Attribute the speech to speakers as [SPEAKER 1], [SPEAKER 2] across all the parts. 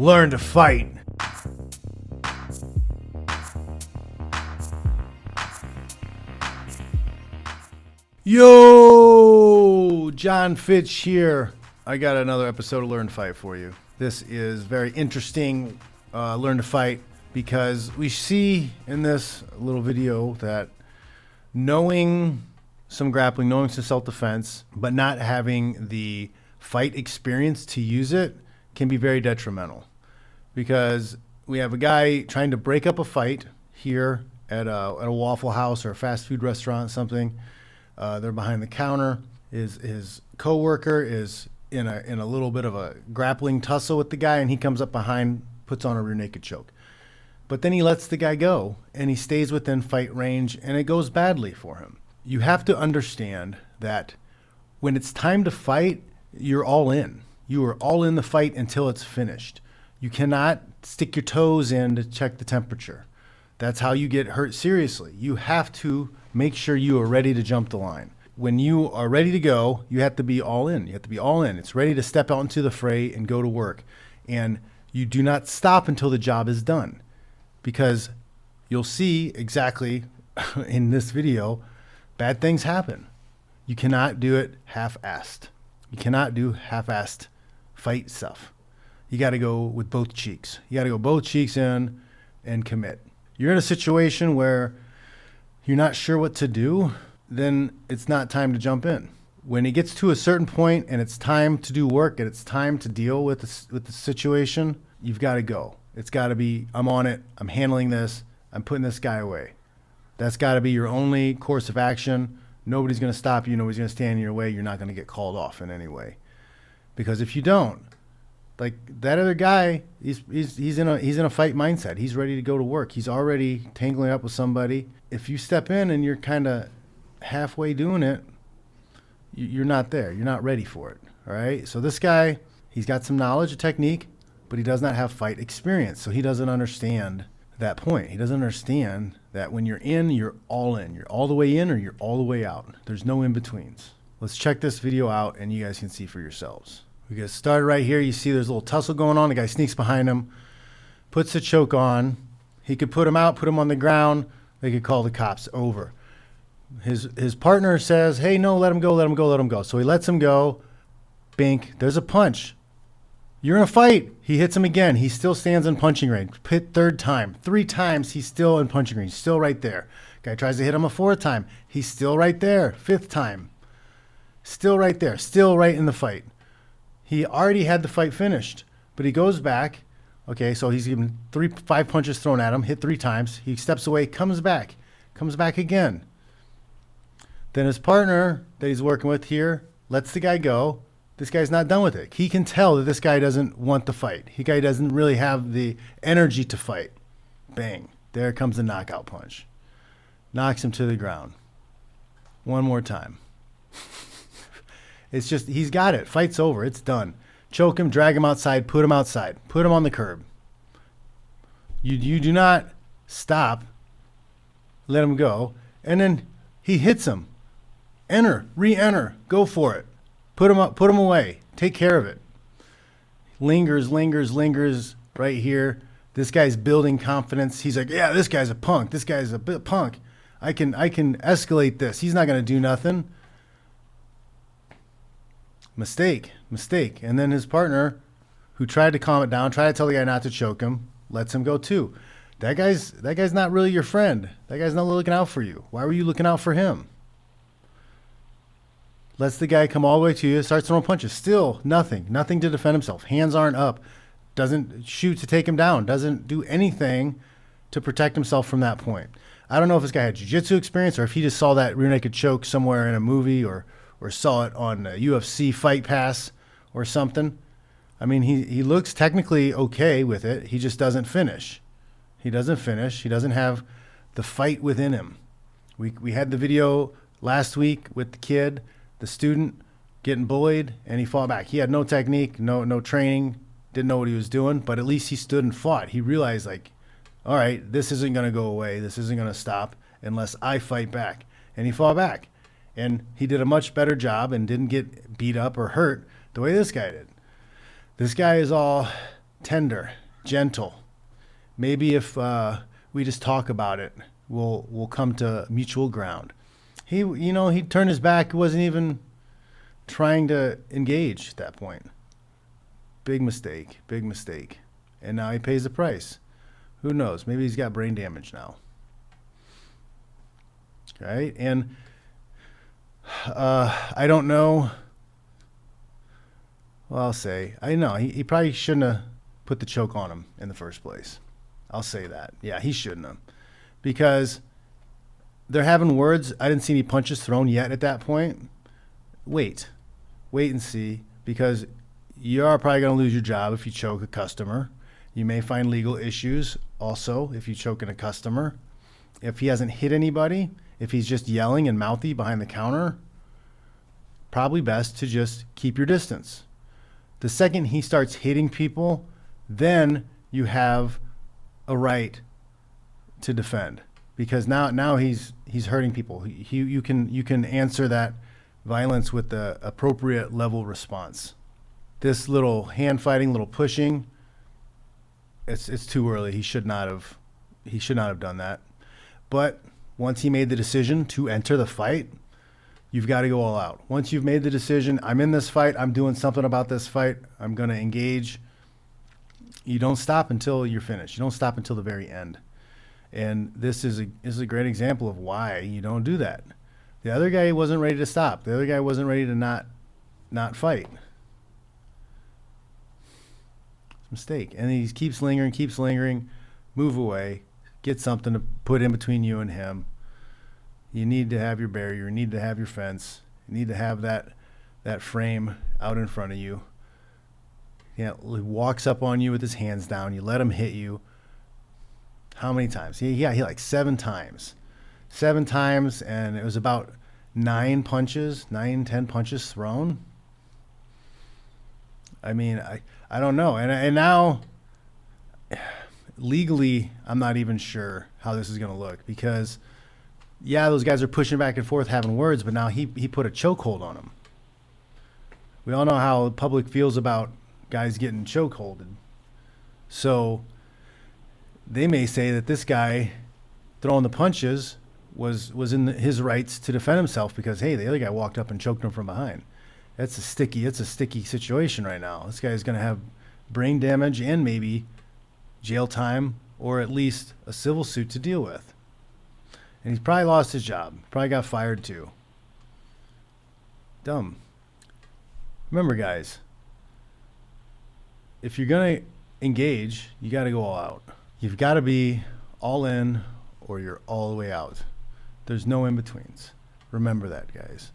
[SPEAKER 1] learn to fight. Yo, John Fitch here. I got another episode of Learn to Fight for you. This is very interesting, Learn to Fight, because we see in this little video that knowing some grappling, knowing some self-defense, but not having the fight experience to use it can be very detrimental. Because we have a guy trying to break up a fight here at a Waffle House or a fast food restaurant, something. They're behind the counter. His coworker is in a little bit of a grappling tussle with the guy, and he comes up behind, puts on a rear naked choke. But then he lets the guy go, and he stays within fight range, and it goes badly for him. You have to understand that when it's time to fight, you're all in. You are all in the fight until it's finished. You cannot stick your toes in to check the temperature. That's how you get hurt seriously. You have to make sure you are ready to jump the line. When you are ready to go, you have to be all in. You have to be all in. It's ready to step out into the fray and go to work. And you do not stop until the job is done. Because you'll see exactly in this video, bad things happen. You cannot do it half-assed. You cannot do half-assed fight stuff. You got to go with both cheeks. You got to go both cheeks in and commit. You're in a situation where you're not sure what to do, then it's not time to jump in. When it gets to a certain point and it's time to do work and it's time to deal with the situation, you've got to go. It's got to be, I'm on it, I'm handling this, I'm putting this guy away. That's got to be your only course of action. Nobody's going to stop you. Nobody's going to stand in your way. You're not going to get called off in any way. Because if you don't, like that other guy, he's in a fight mindset. He's ready to go to work. He's already tangling up with somebody. If you step in and you're kind of halfway doing it, you're not there. You're not ready for it. All right. So this guy, he's got some knowledge of technique, but he does not have fight experience. So he doesn't understand that point. He doesn't understand that when you're in, you're all in. You're all the way in or you're all the way out. There's no in-betweens. Let's check this video out and you guys can see for yourselves. We get started right here. You see there's a little tussle going on. The guy sneaks behind him, puts the choke on. He could put him out, put him on the ground. They could call the cops. Over. His partner says, hey, no, let him go, let him go, let him go. So he lets him go. Bink. There's a punch. You're in a fight. He hits him again. He still stands in punching range. Hit third time. 3 times, he's still in punching range. Still right there. Guy tries to hit him a 4th time. He's still right there. 5th time. Still right there. Still right in the fight. He already had the fight finished, but he goes back. Okay, so he's given 5 punches thrown at him, hit 3 times. He steps away, comes back again. Then his partner that he's working with here lets the guy go. This guy's not done with it. He can tell that this guy doesn't want the fight. He guy doesn't really have the energy to fight. Bang. There comes the knockout punch. Knocks him to the ground. One more time. It's just, he's got it. Fight's over. It's done. Choke him, drag him outside, put him outside. Put him on the curb. You do not stop. Let him go. And then he hits him. Enter. Re-enter. Go for it. Put him up. Put him away. Take care of it. Lingers right here. This guy's building confidence. He's like, yeah, this guy's a punk. This guy's a bit punk. I can escalate this. He's not going to do nothing. Mistake. And then his partner, who tried to calm it down, tried to tell the guy not to choke him, lets him go too. That guy's not really your friend. That guy's not looking out for you. Why were you looking out for him? Lets the guy come all the way to you, starts throwing punches. Still nothing to defend himself. Hands aren't up. Doesn't shoot to take him down. Doesn't do anything to protect himself from that point. I don't know if this guy had jiu-jitsu experience or if he just saw that rear naked choke somewhere in a movie or saw it on a UFC Fight Pass or something. I mean, he looks technically okay with it. He just doesn't finish. He doesn't have the fight within him. We had the video last week with the kid, the student, getting bullied, and he fought back. He had no technique, no training, didn't know what he was doing, but at least he stood and fought. He realized, like, all right, this isn't going to go away. This isn't going to stop unless I fight back. And he fought back. And he did a much better job and didn't get beat up or hurt the way this guy did. This guy is all tender, gentle. Maybe if we just talk about it, we'll come to mutual ground. He turned his back. He wasn't even trying to engage at that point. Big mistake, big mistake. And now he pays the price. Who knows? Maybe he's got brain damage now. Right? And I don't know. Well, I'll say, I know he probably shouldn't have put the choke on him in the first place. I'll say that. Yeah, he shouldn't have. Because they're having words. I didn't see any punches thrown yet at that point. Wait and see, because you are probably going to lose your job if you choke a customer. You may find legal issues also if you choke a customer. If he hasn't hit anybody, if he's just yelling and mouthy behind the counter, probably best to just keep your distance. The second he starts hitting people, then you have a right to defend, because now he's hurting people. You can answer that violence with the appropriate level response. This little hand fighting, little pushing, it's too early. He should not have done that. But once he made the decision to enter the fight, you've got to go all out. Once you've made the decision, I'm in this fight, I'm doing something about this fight, I'm going to engage, you don't stop until you're finished. You don't stop until the very end. And this is a great example of why you don't do that. The other guy wasn't ready to stop. The other guy wasn't ready to not fight. It's a mistake. And he keeps lingering, move away, get something to put in between you and him. You need to have your barrier. You need to have your fence. You need to have that frame out in front of you. He walks up on you with his hands down. You let him hit you. How many times? He like 7 times. 7 times, and it was about 10 punches thrown. I mean, I don't know. And now, legally, I'm not even sure how this is going to look, because, yeah, those guys are pushing back and forth, having words, but now he put a chokehold on him. We all know how the public feels about guys getting chokeholded. So they may say that this guy throwing the punches was in his rights to defend himself, because, hey, the other guy walked up and choked him from behind. It's a sticky situation right now. This guy's going to have brain damage and maybe jail time, or at least a civil suit to deal with. And he's probably lost his job. Probably got fired too. Dumb. Remember, guys, if you're going to engage, you got to go all out. You've got to be all in or you're all the way out. There's no in-betweens. Remember that, guys.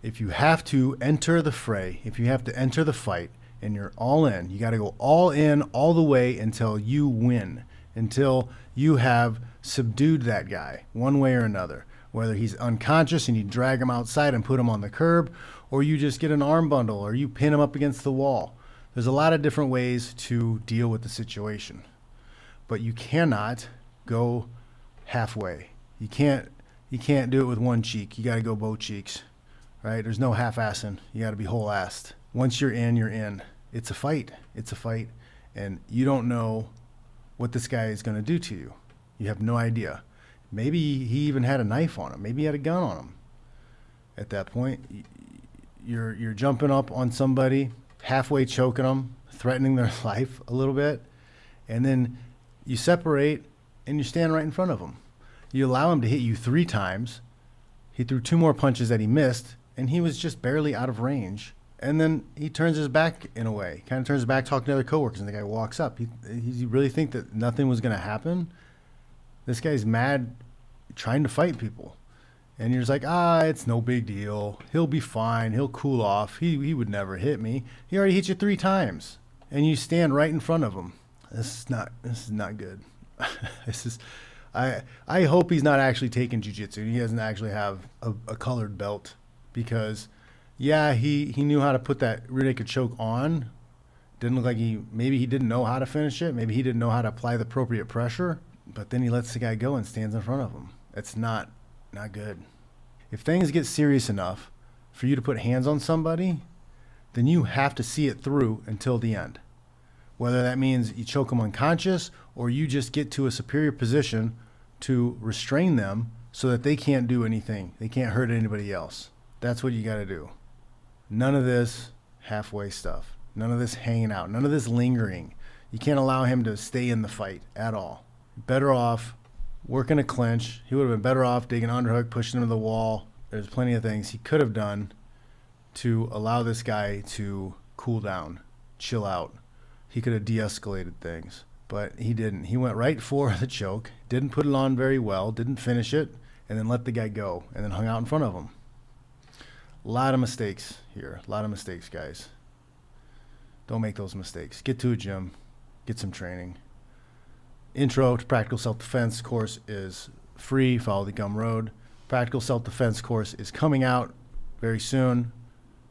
[SPEAKER 1] If you have to enter the fray, if you have to enter the fight and you're all in, you got to go all in all the way until you win, until you have subdued that guy one way or another, whether he's unconscious and you drag him outside and put him on the curb, or you just get an arm bundle, or you pin him up against the wall. There's a lot of different ways to deal with the situation, but you cannot go halfway. You can't do it with one cheek. You got to go both cheeks, right? There's no half-assing. You got to be whole-assed. Once you're in, you're in. It's a fight. It's a fight, and you don't know what this guy is going to do to you. You have no idea. Maybe he even had a knife on him. Maybe he had a gun on him. At that point, you're jumping up on somebody, halfway choking them, threatening their life a little bit, and then you separate and you stand right in front of him. You allow him to hit you 3 times. He threw 2 more punches that he missed, and he was just barely out of range. And then he turns his back in a way, kind of turns his back talking to other coworkers, and the guy walks up. He really think that nothing was going to happen? This guy's mad, trying to fight people. And you're just like, it's no big deal. He'll be fine. He'll cool off. He would never hit me. He already hit you 3 times, and you stand right in front of him. This is not good. I hope he's not actually taking jiu-jitsu. He doesn't actually have a colored belt, because, yeah, he knew how to put that rear naked choke on. Didn't look like maybe he didn't know how to finish it. Maybe he didn't know how to apply the appropriate pressure. But then he lets the guy go and stands in front of him. It's not good. If things get serious enough for you to put hands on somebody, then you have to see it through until the end. Whether that means you choke them unconscious or you just get to a superior position to restrain them so that they can't do anything. They can't hurt anybody else. That's what you got to do. None of this halfway stuff. None of this hanging out. None of this lingering. You can't allow him to stay in the fight at all. Better off working a clinch. He would have been better off digging an underhook, pushing him to the wall. There's plenty of things he could have done to allow this guy to cool down, chill out. He could have de-escalated things, but he didn't. He went right for the choke, didn't put it on very well, didn't finish it, and then let the guy go, and then hung out in front of him. A lot of mistakes here. A lot of mistakes, guys. Don't make those mistakes. Get to a gym. Get some training. Intro to Practical Self-Defense course is free. Follow the Gum Road. Practical Self-Defense course is coming out very soon.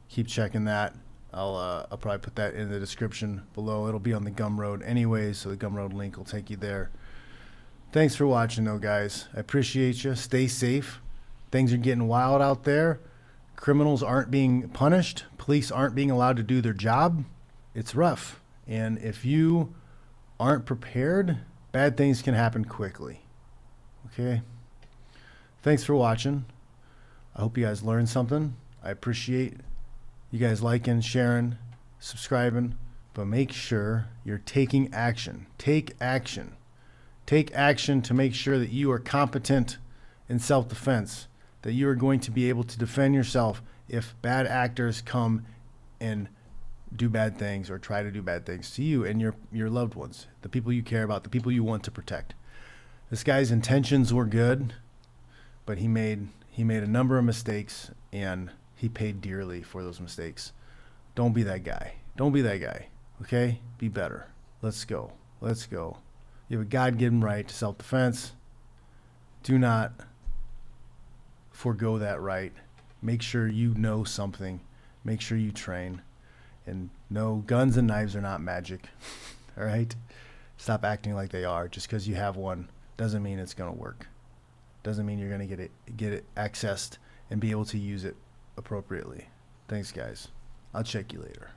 [SPEAKER 1] Keep checking that. I'll probably put that in the description below. It'll be on the Gum Road anyways, so the Gum Road link will take you there. Thanks for watching, though, guys. I appreciate you. Stay safe. Things are getting wild out there. Criminals aren't being punished. Police aren't being allowed to do their job. It's rough. And if you aren't prepared, bad things can happen quickly. Okay? Thanks for watching. I hope you guys learned something. I appreciate you guys liking, sharing, subscribing, but make sure you're taking action. Take action. Take action to make sure that you are competent in self-defense, that you are going to be able to defend yourself if bad actors come and do bad things or try to do bad things to you and your loved ones, the people you care about, the people you want to protect. This guy's intentions were good, but he made a number of mistakes, and he paid dearly for those mistakes. Don't be that guy. Don't be that guy. Okay? Be better. Let's go. Let's go. You have a God-given right to self-defense. Do not forego that right. Make sure you know something. Make sure you train. And no, guns and knives are not magic. All right? Stop acting like they are. Just because you have one doesn't mean it's going to work. Doesn't mean you're going to get it accessed and be able to use it appropriately. Thanks, guys. I'll check you later.